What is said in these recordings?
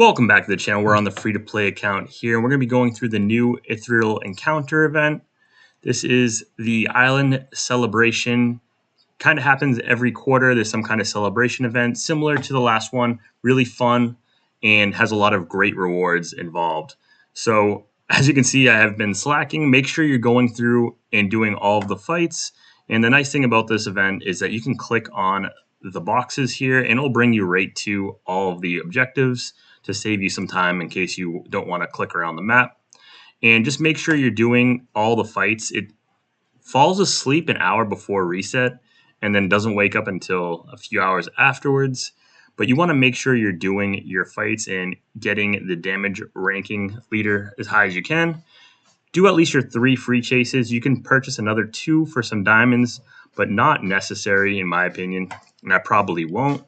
Welcome back to the channel. We're on the free-to-play account here, and we're going to be going through the new Ethereal Encounter event. This is the island celebration. Kind of happens every quarter. There's some kind of celebration event similar to the last one. Really fun and has a lot of great rewards involved. So as you can see, I have been slacking. Make sure you're going through and doing all of the fights. And the nice thing about this event is that you can click on the boxes here and it'll bring you right to all of the objectives to save you some time in case you don't want to click around the map. And just make sure you're doing all the fights. It falls asleep an hour before reset and then doesn't wake up until a few hours afterwards. But you want to make sure you're doing your fights and getting the damage ranking leader as high as you can. Do at least your 3 free chases. You can purchase another 2 for some diamonds, but not necessary in my opinion. And I probably won't,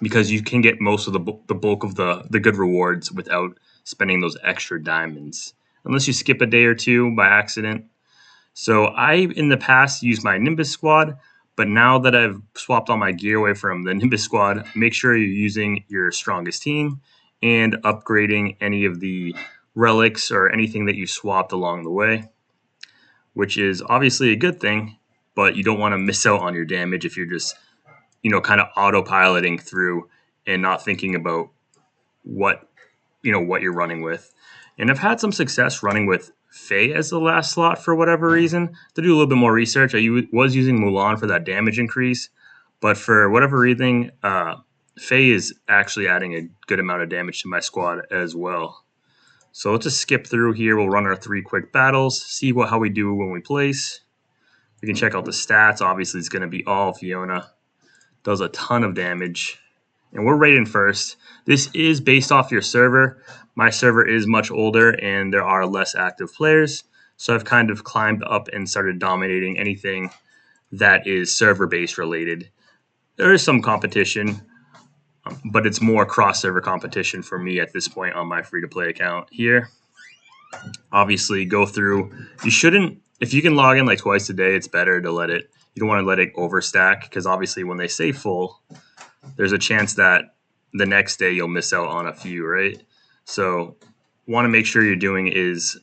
because you can get most of the bulk of the good rewards without spending those extra diamonds, unless you skip a day or two by accident. So I, in the past, used my Nimbus squad, but now that I've swapped all my gear away from the Nimbus squad, make sure you're using your strongest team and upgrading any of the relics or anything that you swapped along the way, which is obviously a good thing, but you don't want to miss out on your damage if you're just kind of autopiloting through and not thinking about what you're running with. And I've had some success running with Faye as the last slot for whatever reason. To do a little bit more research, I was using Mulan for that damage increase, but for whatever reason, Faye is actually adding a good amount of damage to my squad as well. So let's just skip through here. We'll run our 3 quick battles, see how we do when we place. We can check out the stats. Obviously, it's going to be all Fiona. Does a ton of damage, and we're rated first. This is based off your server. My server is much older and there are less active players, so I've kind of climbed up and started dominating anything that is server based related. There is some competition, but it's more cross server competition for me at this point on my free to play account here. Obviously, go through. You shouldn't, if you can log in like twice a day, it's better to let it. You don't want to let it overstack, because obviously when they say full, there's a chance that the next day you'll miss out on a few, right? So want to make sure you're doing is,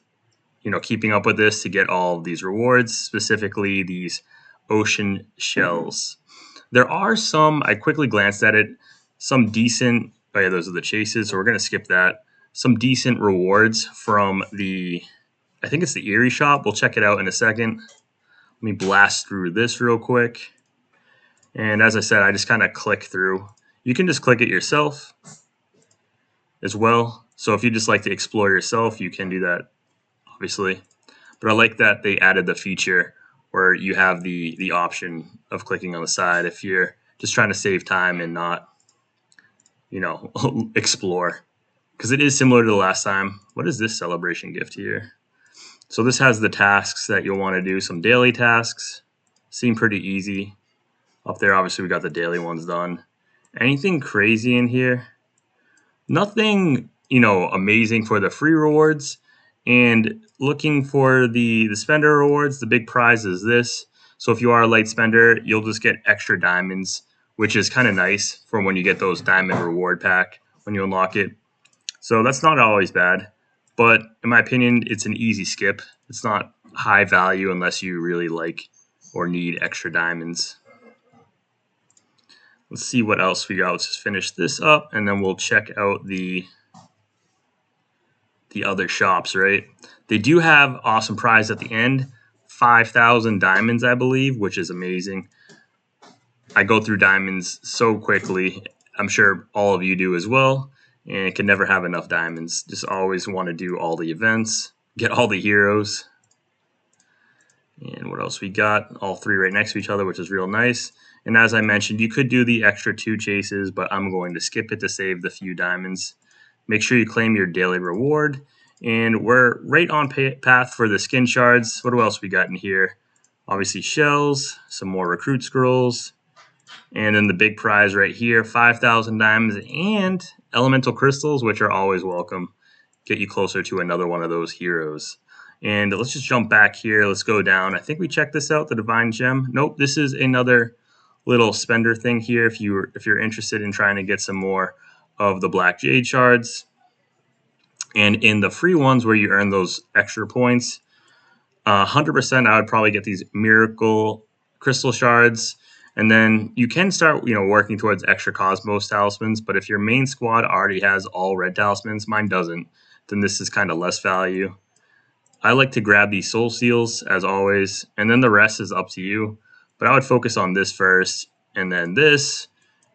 keeping up with this to get all of these rewards, specifically these ocean shells. There are some, I quickly glanced at it, some decent, oh yeah, those are the chases, so we're going to skip that. Some decent rewards from I think it's the Erie shop. We'll check it out in a second. Let me blast through this real quick. And as I said, I just kind of click through. You can just click it yourself as well. So if you just like to explore yourself, you can do that, obviously. But I like that they added the feature where you have the option of clicking on the side if you're just trying to save time and not, explore. Because it is similar to the last time. What is this celebration gift here? So this has the tasks that you'll want to do, some daily tasks. Seem pretty easy. Up there, obviously, we got the daily ones done. Anything crazy in here? Nothing, amazing for the free rewards. And looking for the spender rewards, the big prize is this. So if you are a light spender, you'll just get extra diamonds, which is kind of nice for when you get those diamond reward pack when you unlock it. So that's not always bad. But in my opinion, it's an easy skip. It's not high value unless you really like or need extra diamonds. Let's see what else we got. Let's just finish this up, and then we'll check out the other shops, right? They do have awesome prize at the end. 5,000 diamonds, I believe, which is amazing. I go through diamonds so quickly. I'm sure all of you do as well. And can never have enough diamonds. Just always want to do all the events, get all the heroes. And what else we got? All 3 right next to each other, which is real nice. And as I mentioned, you could do the extra 2 chases, but I'm going to skip it to save the few diamonds. Make sure you claim your daily reward. And we're right on path for the skin shards. What else we got in here? Obviously shells, some more recruit scrolls. And then the big prize right here, 5,000 diamonds and elemental crystals, which are always welcome. Get you closer to another one of those heroes. And let's just jump back here. Let's go down. I think we checked this out, the Divine Gem. Nope, this is another little spender thing here if you're interested in trying to get some more of the black jade shards. And in the free ones where you earn those extra points, 100% I would probably get these miracle crystal shards. And then you can start, working towards extra cosmos talismans. But if your main squad already has all red talismans, mine doesn't, then this is kind of less value. I like to grab these soul seals as always, and then the rest is up to you. But I would focus on this first, and then this,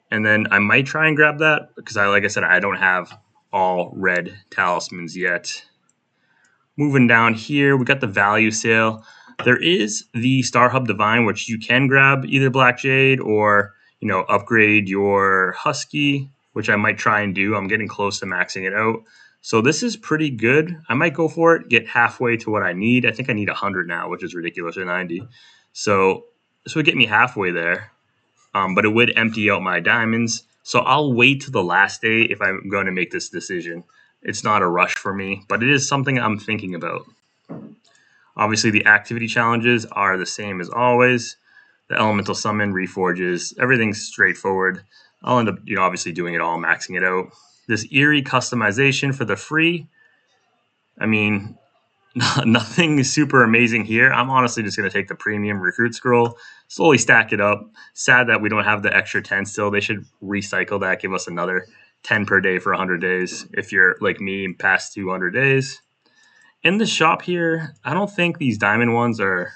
and then I might try and grab that because like I said, I don't have all red talismans yet. Moving down here, we got the value sale. There is the Star Hub Divine, which you can grab either Black Jade or, upgrade your Husky, which I might try and do. I'm getting close to maxing it out. So this is pretty good. I might go for it, get halfway to what I need. I think I need 100 now, which is ridiculous, or 90. So this would get me halfway there, but it would empty out my diamonds. So I'll wait to the last day if I'm going to make this decision. It's not a rush for me, but it is something I'm thinking about. Obviously, the activity challenges are the same as always. The elemental summon, reforges, everything's straightforward. I'll end up, obviously doing it all, maxing it out. This eerie customization for the free, I mean, nothing super amazing here. I'm honestly just going to take the premium recruit scroll, slowly stack it up. Sad that we don't have the extra 10 still. They should recycle that, give us another 10 per day for 100 days if you're like me past 200 days. In the shop here, I don't think these diamond ones are...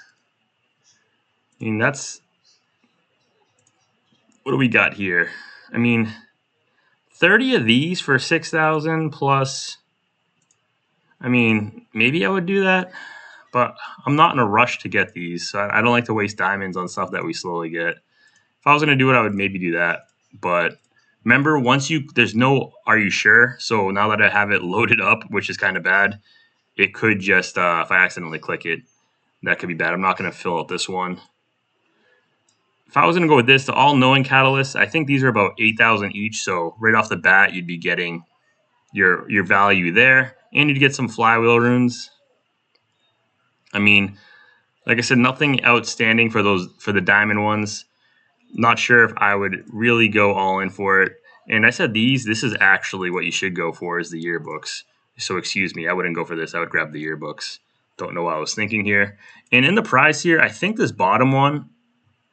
that's... What do we got here? 30 of these for 6,000 plus... maybe I would do that, but I'm not in a rush to get these. So I don't like to waste diamonds on stuff that we slowly get. If I was going to do it, I would maybe do that. But remember, there's no "are you sure?" So now that I have it loaded up, which is kind of bad, it could just, if I accidentally click it, that could be bad. I'm not going to fill out this one. If I was going to go with this, the all-knowing catalyst, I think these are about 8,000 each. So right off the bat, you'd be getting your value there, and you'd get some flywheel runes. Like I said, nothing outstanding for the diamond ones. Not sure if I would really go all in for it. And I said this is actually what you should go for, is the yearbooks. So excuse me, I wouldn't go for this. I would grab the yearbooks. Don't know what I was thinking here. And in the prize here, I think this bottom one,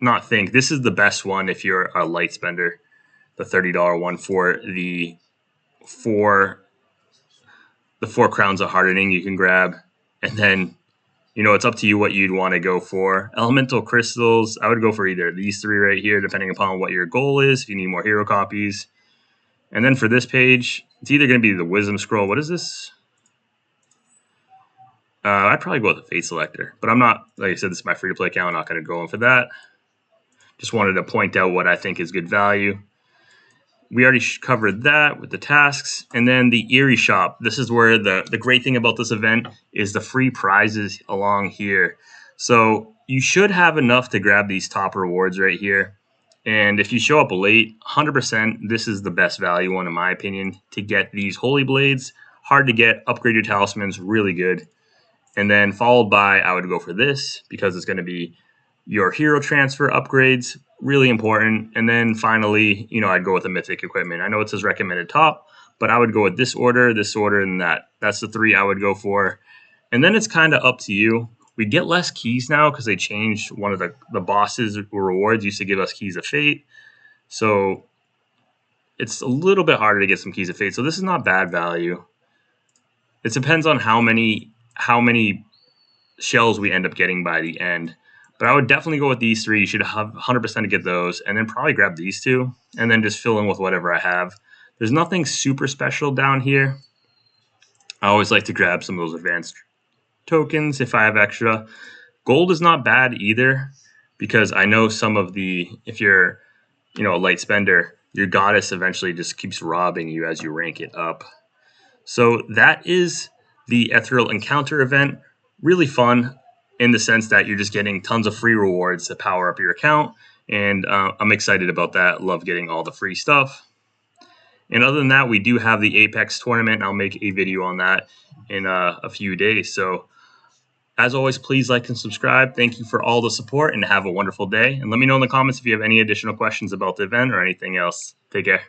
this is the best one if you're a light spender. The $30 one for the four crowns of hardening you can grab. And then, it's up to you what you'd want to go for. Elemental crystals, I would go for either of these three right here, depending upon what your goal is, if you need more hero copies. And then for this page, it's either going to be the wisdom scroll. What is this? I'd probably go with the fate selector, but I'm not, like I said, this is my free-to-play account. I'm not going to go in for that. Just wanted to point out what I think is good value. We already covered that with the tasks. And then the Eerie shop. This is where the great thing about this event is the free prizes along here. So you should have enough to grab these top rewards right here. And if you show up late, 100%, this is the best value one in my opinion to get these holy blades. Hard to get, upgrade your talismans, really good. And then followed by, I would go for this because it's going to be your hero transfer upgrades, really important. And then finally, I'd go with the mythic equipment. I know it says recommended top, but I would go with this order, and that. That's the three I would go for. And then it's kind of up to you. We get less keys now because they changed one of the bosses' rewards. Used to give us keys of fate. So it's a little bit harder to get some keys of fate. So this is not bad value. It depends on how many shells we end up getting by the end. But I would definitely go with these three. You should have 100% to get those. And then probably grab these two. And then just fill in with whatever I have. There's nothing super special down here. I always like to grab some of those advanced tokens if I have extra. Gold is not bad either. Because I know if you're a light spender, your goddess eventually just keeps robbing you as you rank it up. So that is the Ethereal Encounter event. Really fun in the sense that you're just getting tons of free rewards to power up your account. And I'm excited about that. Love getting all the free stuff. And other than that, we do have the Apex tournament. I'll make a video on that in a few days. So as always, please like and subscribe. Thank you for all the support and have a wonderful day. And let me know in the comments if you have any additional questions about the event or anything else. Take care.